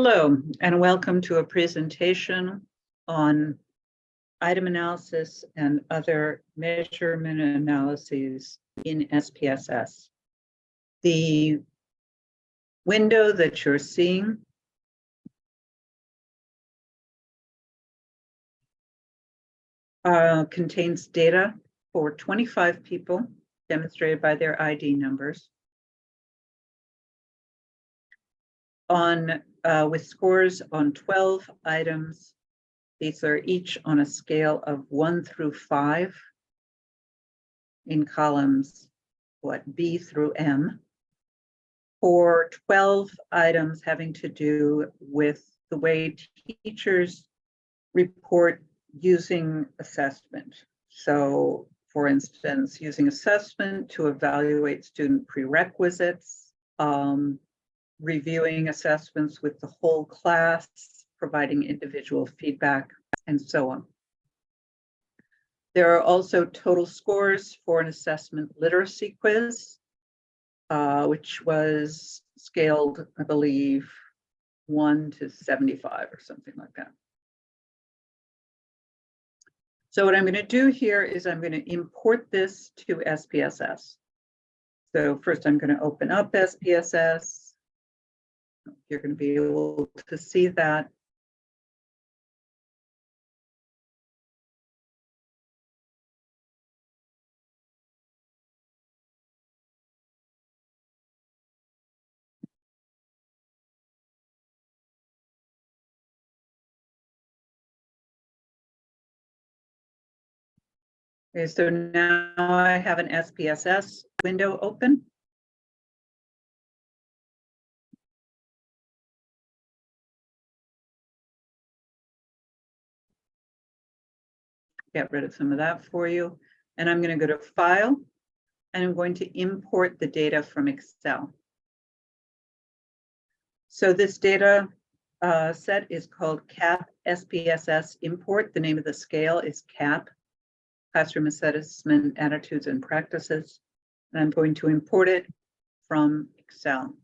Hello, and welcome to a presentation on item analysis and other measurement analyses in SPSS. The window that you're seeing contains data for 25 people demonstrated by their ID numbers with scores on 12 items. These are each on a scale of 1 through 5 in columns, B through M, for 12 items having to do with the way teachers report using assessment. So, for instance, using assessment to evaluate student prerequisites, reviewing assessments with the whole class, providing individual feedback, and so on. There are also total scores for an assessment literacy quiz, which was scaled, I believe, 1 to 75 or something like that. So what I'm going to do here is I'm going to import this to SPSS. So first I'm going to open up SPSS. You're going to be able to see that. Okay, so now I have an SPSS window open. Get rid of some of that for you. And I'm going to go to File, and I'm going to import the data from Excel. So this data set is called CAP SPSS import. The name of the scale is CAP, Classroom Assessment Attitudes and Practices. And I'm going to import it from Excel.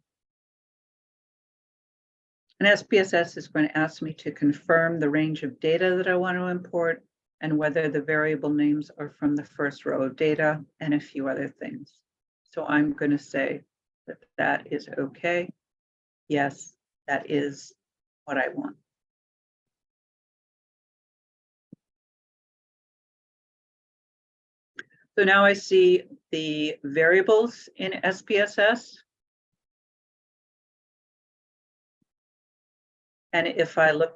And SPSS is going to ask me to confirm the range of data that I want to import and whether the variable names are from the first row of data and a few other things. So I'm going to say that that is okay. Yes, that is what I want. So now I see the variables in SPSS. And if I look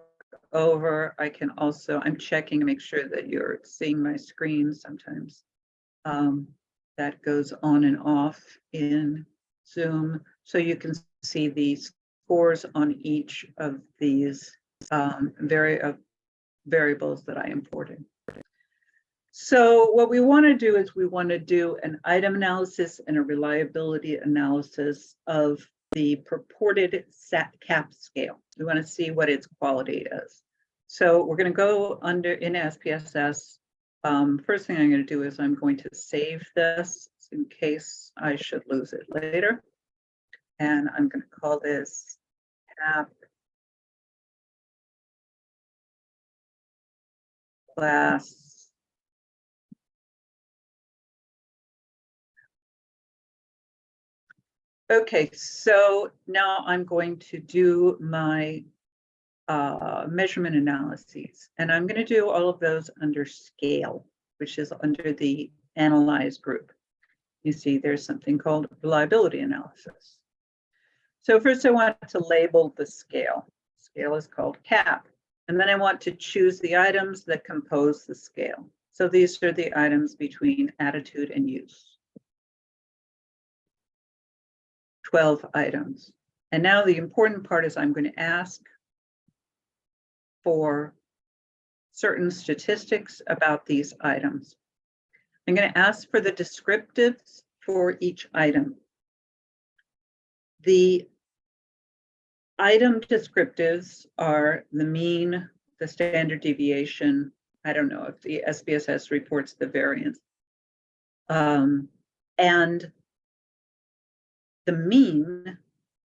over, I can also, I'm checking to make sure that you're seeing my screen sometimes. That goes on and off in Zoom. So you can see the scores on each of these variables that I imported. So what we want to do is we want to do an item analysis and a reliability analysis of the purported CAP scale. We want to see what its quality is. So we're going to go under in SPSS. First thing I'm going to do is I'm going to save this in case I should lose it later. And I'm going to call this CAP class. Okay, so now I'm going to do my measurement analyses, and I'm going to do all of those under scale, which is under the analyze group. You see there's something called reliability analysis. So first I want to label the scale. Scale is called CAP, and then I want to choose the items that compose the scale. So these are the items between attitude and use. 12 items. And now the important part is I'm going to ask for certain statistics about these items. I'm going to ask for the descriptives for each item. The item descriptives are the mean, the standard deviation. I don't know if the SPSS reports the variance. And the mean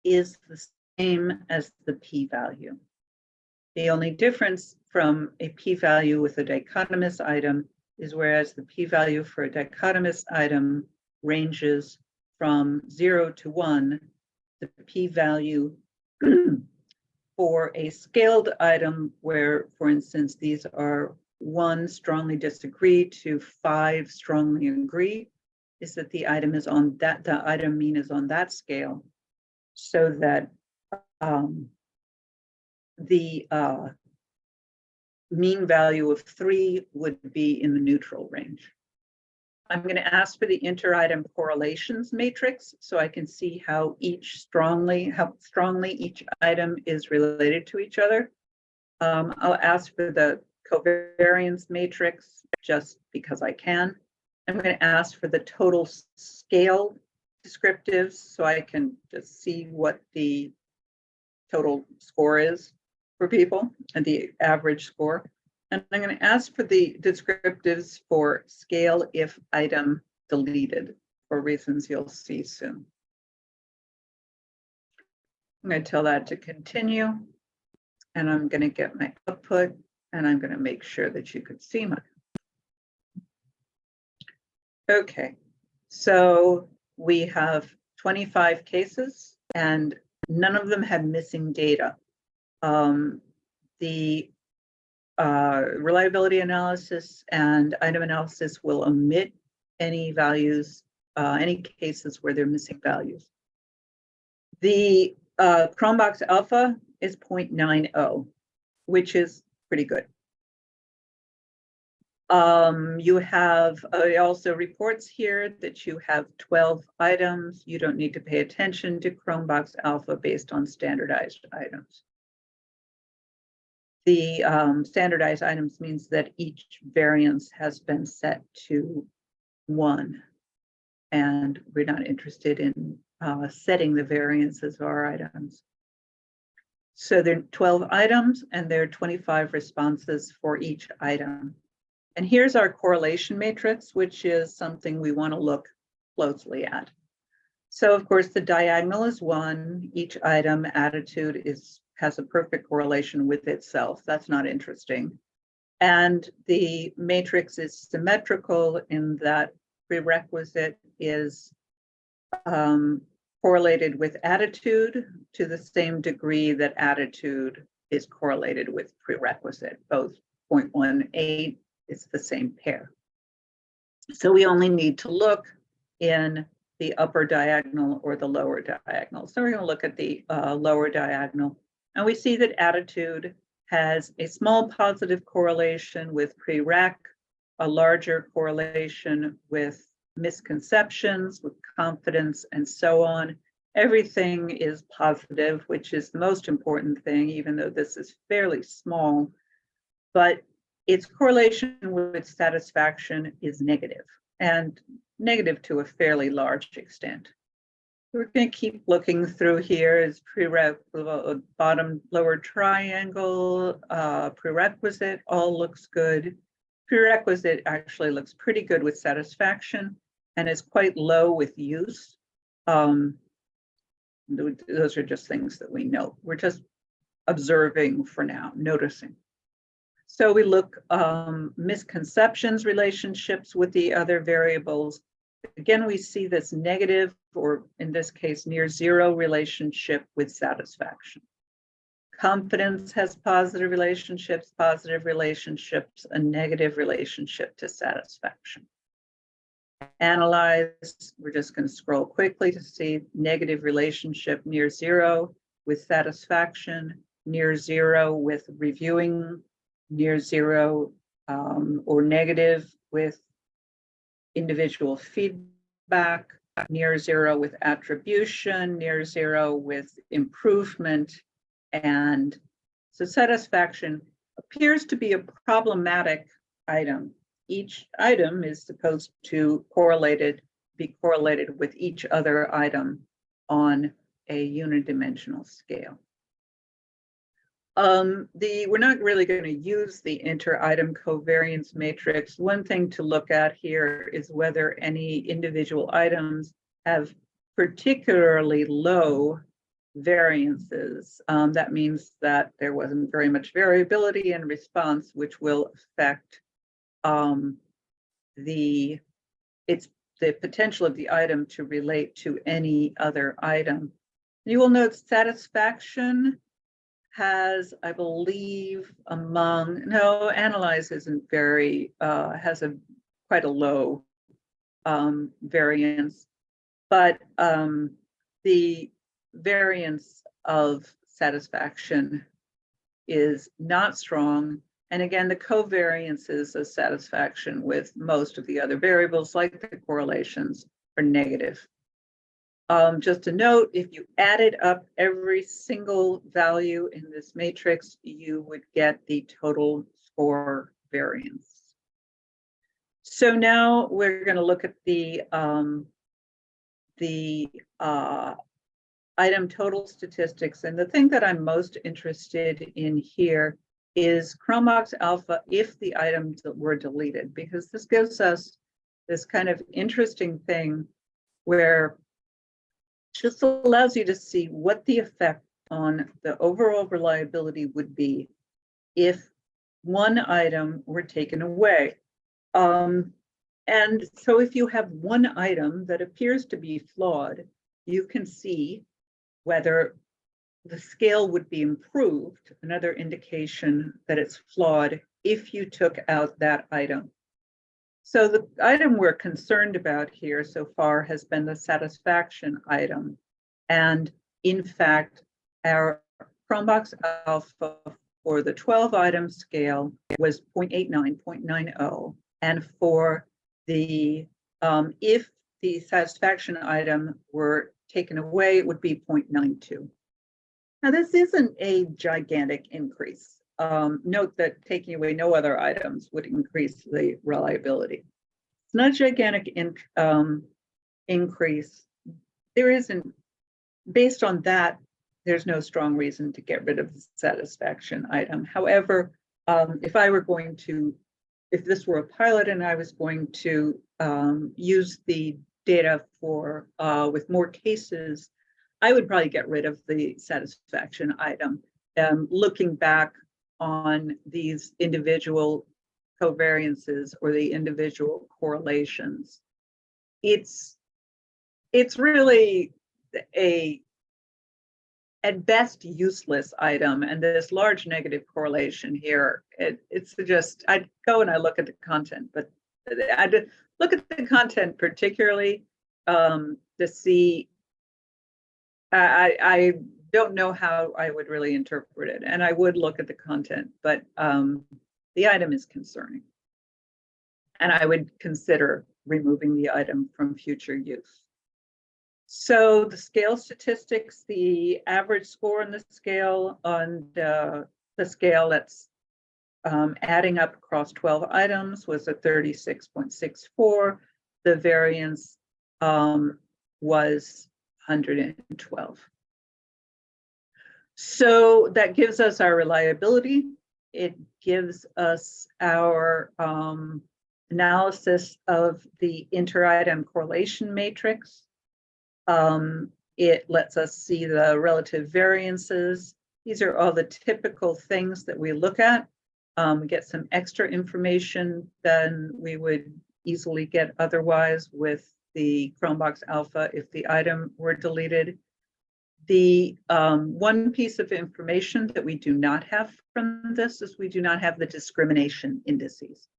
is the as the p-value. The only difference from a p-value with a dichotomous item is whereas the p-value for a dichotomous item ranges from 0 to 1, the p-value for a scaled item where, for instance, these are 1 strongly disagree to 5 strongly agree, is that the item is on that, the item mean is on that scale, so that the mean value of 3 would be in the neutral range. I'm going to ask for the inter-item correlations matrix so I can see how strongly each item is related to each other. I'll ask for the covariance matrix just because I can. I'm going to ask for the total scale descriptives so I can just see what the total score is for people and the average score. And I'm going to ask for the descriptives for scale if item deleted for reasons you'll see soon. I'm going to tell that to continue, and I'm going to get my output, and I'm going to make sure that you could see mine. Okay, so we have 25 cases, and none of them had missing data. The reliability analysis and item analysis will omit any values, any cases where they're missing values. The Chromebox alpha is 0.90, which is pretty good. You have also reports here that you have 12 items. You don't need to pay attention to Chromebox alpha based on standardized items. The standardized items means that each variance has been set to 1, and we're not interested in setting the variances of our items. So there are 12 items, and there are 25 responses for each item. And here's our correlation matrix, which is something we want to look closely at. So of course, the diagonal is 1. Each item attitude has a perfect correlation with itself. That's not interesting. And the matrix is symmetrical in that prerequisite is correlated with attitude to the same degree that attitude is correlated with prerequisite. Both 0.18 is the same pair. So we only need to look in the upper diagonal or the lower diagonal. So we're going to look at the lower diagonal. And we see that attitude has a small positive correlation with prereq, a larger correlation with misconceptions, with confidence, and so on. Everything is positive, which is the most important thing, even though this is fairly small. But its correlation with satisfaction is negative, and negative to a fairly large extent. We're going to keep looking through here as bottom lower triangle, prerequisite, all looks good. Prerequisite actually looks pretty good with satisfaction and is quite low with use. Those are just things that we know. We're just observing for now, noticing. So we look misconceptions, relationships with the other variables. Again, we see this negative, or in this case, near 0 relationship with satisfaction. Confidence has positive relationships, a negative relationship to satisfaction. Analyze, we're just going to scroll quickly to see negative relationship near 0 with satisfaction, near 0 with reviewing, near 0 or negative with individual feedback, near 0 with attribution, near 0 with improvement. And so satisfaction appears to be a problematic item. Each item is supposed to be correlated with each other item on a unidimensional scale. We're not really going to use the inter-item covariance matrix. One thing to look at here is whether any individual items have particularly low variances. That means that there wasn't very much variability in response, which will affect the potential of the item to relate to any other item. You will note satisfaction has, I believe, analyze isn't very, has quite a low variance, but the variance of satisfaction is not strong. And again, the covariances of satisfaction with most of the other variables, like the correlations, are negative. Just a note, if you added up every single value in this matrix, you would get the total score variance. So now we're going to look at the item total statistics. And the thing that I'm most interested in here is Chromebox alpha if the items were deleted, because this gives us this kind of interesting thing where just allows you to see what the effect on the overall reliability would be if one item were taken away. And so if you have one item that appears to be flawed, you can see whether the scale would be improved, another indication that it's flawed if you took out that item. So the item we're concerned about here so far has been the satisfaction item. And in fact, our Chromebox alpha for the 12 item scale was 0.89, 0.90. And for the, if the satisfaction item were taken away, it would be 0.92. Now, this isn't a gigantic increase. Note that taking away no other items would increase the reliability. It's not a gigantic increase. There isn't, based on that, there's no strong reason to get rid of the satisfaction item. However, if this were a pilot and I was going to use the data for with more cases, I would probably get rid of the satisfaction item. Looking back on these individual covariances or the individual correlations, it's really at best useless item, and this large negative correlation here, it suggests I'd go and I look at the content, but I'd look at the content particularly to see. I don't know how I would really interpret it, and I would look at the content, but the item is concerning, and I would consider removing the item from future use. So the scale statistics, the average score on the scale that's adding up across 12 items was a 36.64. The variance was 112. So that gives us our reliability. It gives us our analysis of the inter-item correlation matrix. It lets us see the relative variances. These are all the typical things that we look at. We get some extra information than we would easily get otherwise with the Chromebox alpha if the item were deleted. The one piece of information that we do not have from this is we do not have the discrimination indices.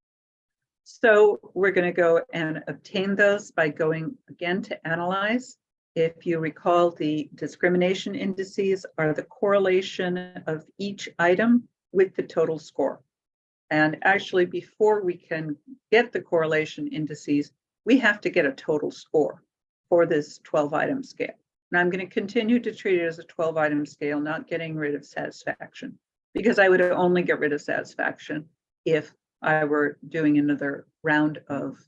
So we're going to go and obtain those by going again to analyze. If you recall, the discrimination indices are the correlation of each item with the total score. And actually, before we can get the correlation indices, we have to get a total score for this 12-item scale. And I'm going to continue to treat it as a 12-item scale, not getting rid of satisfaction, because I would only get rid of satisfaction if I were doing another round of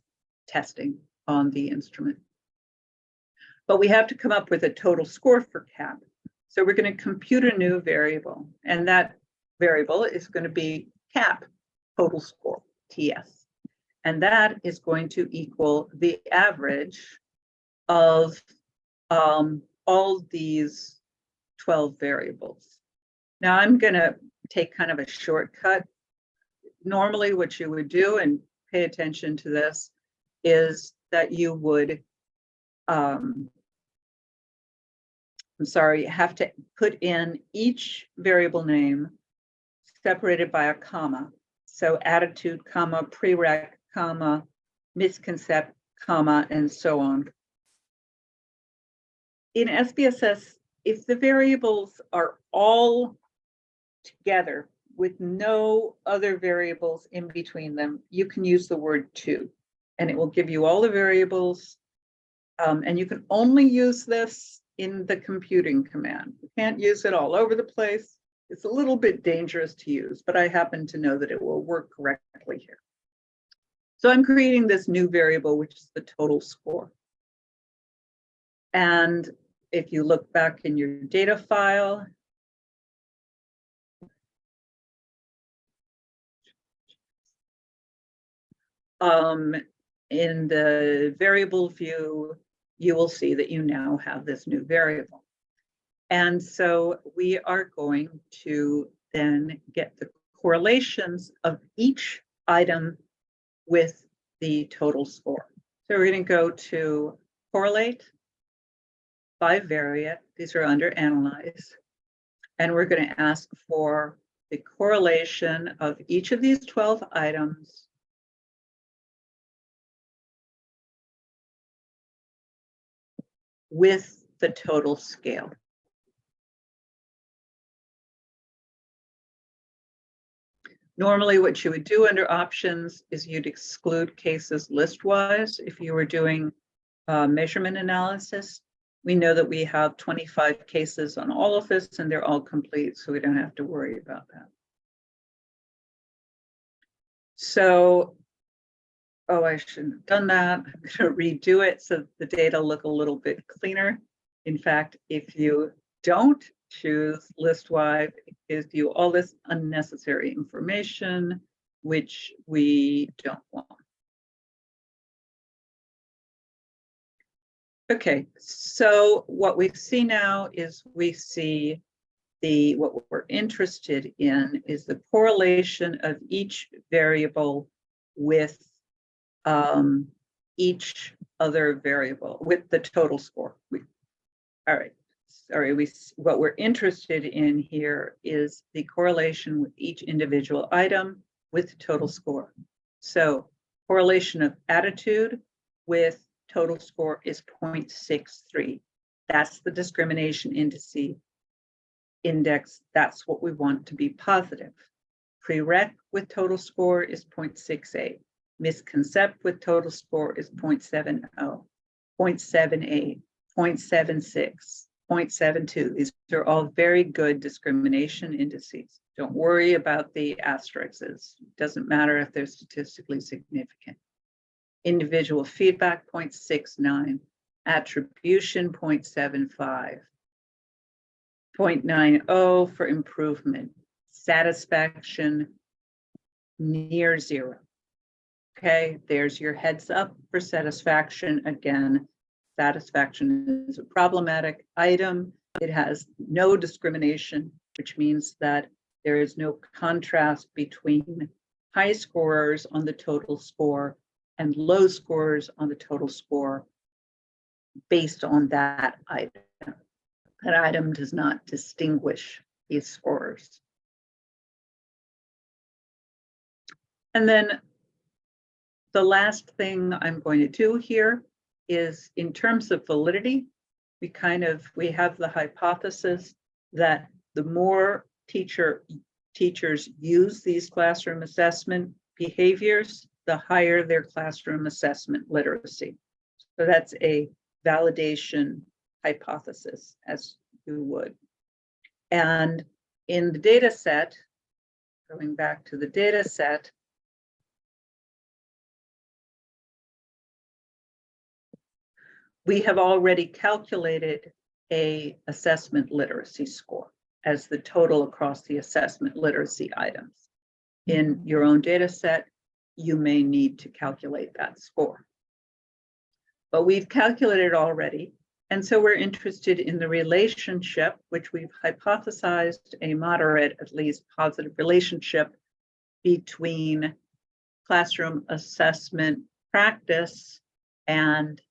testing on the instrument. But we have to come up with a total score for CAP. So we're going to compute a new variable, and that variable is going to be CAP, total score, TS. And that is going to equal the average of all these 12 variables. Now I'm going to take kind of a shortcut. Normally what you would do, and pay attention to this, is that you would, have to put in each variable name separated by a comma. So attitude, comma, prereq, comma, misconcept, comma, and so on. In SPSS, if the variables are all together with no other variables in between them, you can use the word to, and it will give you all the variables. And you can only use this in the computing command. You can't use it all over the place. It's a little bit dangerous to use, but I happen to know that it will work correctly here. So I'm creating this new variable, which is the total score. And if you look back in your data file, in the variable view, you will see that you now have this new variable. And so we are going to then get the correlations of each item with the total score. So we're going to go to correlate by variate. These are under analyze. And we're going to ask for the correlation of each of these 12 items with the total scale. Normally what you would do under options is you'd exclude cases list-wise. If you were doing measurement analysis, we know that we have 25 cases on all of this and they're all complete, so we don't have to worry about that. So, oh, I shouldn't have done that. I'm going to redo it so the data look a little bit cleaner. In fact, if you don't choose list-wise, it gives you all this unnecessary information, which we don't want. Okay, so what we see now is we see what we're interested in is the correlation of each variable with each other variable, with the total score. All right, sorry, what we're interested in here is the correlation with each individual item with total score. So correlation of attitude with total score is 0.63. That's the discrimination index. That's what we want to be positive. Prereq with total score is 0.68. Misconcept with total score is 0.70, 0.78, 0.76, 0.72. These are all very good discrimination indices. Don't worry about the asterisks. It doesn't matter if they're statistically significant. Individual feedback, 0.69. Attribution, 0.75. 0.90 for improvement. Satisfaction, near zero. Okay, there's your heads up for satisfaction. Again, satisfaction is a problematic item. It has no discrimination, which means that there is no contrast between high scorers on the total score and low scorers on the total score based on that item. That item does not distinguish these scorers. And then the last thing I'm going to do here is, in terms of validity, we have the hypothesis that the more teachers use these classroom assessment behaviors, the higher their classroom assessment literacy. So that's a validation hypothesis, as you would. And in the data set, going back to the data set, we have already calculated a assessment literacy score as the total across the assessment literacy items. In your own data set, you may need to calculate that score. But we've calculated already, And so we're interested in the relationship, which we've hypothesized a moderate, at least positive relationship between classroom assessment practice and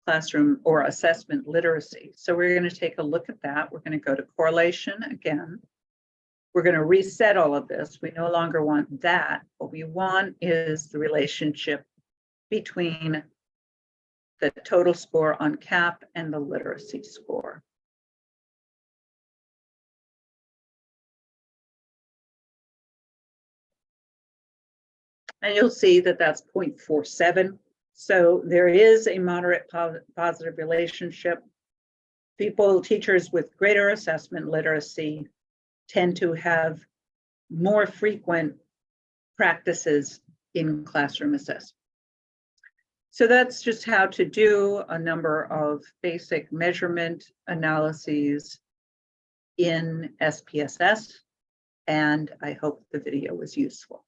classroom or assessment literacy. So we're going to take a look at that. We're going to go to correlation again. We're going to reset all of this. We no longer want that. What we want is the relationship between the total score on CAP and the literacy score. And you'll see that that's 0.47. So there is a moderate positive relationship. Teachers with greater assessment literacy tend to have more frequent practices in classroom assessment. So that's just how to do a number of basic measurement analyses in SPSS, and I hope the video was useful.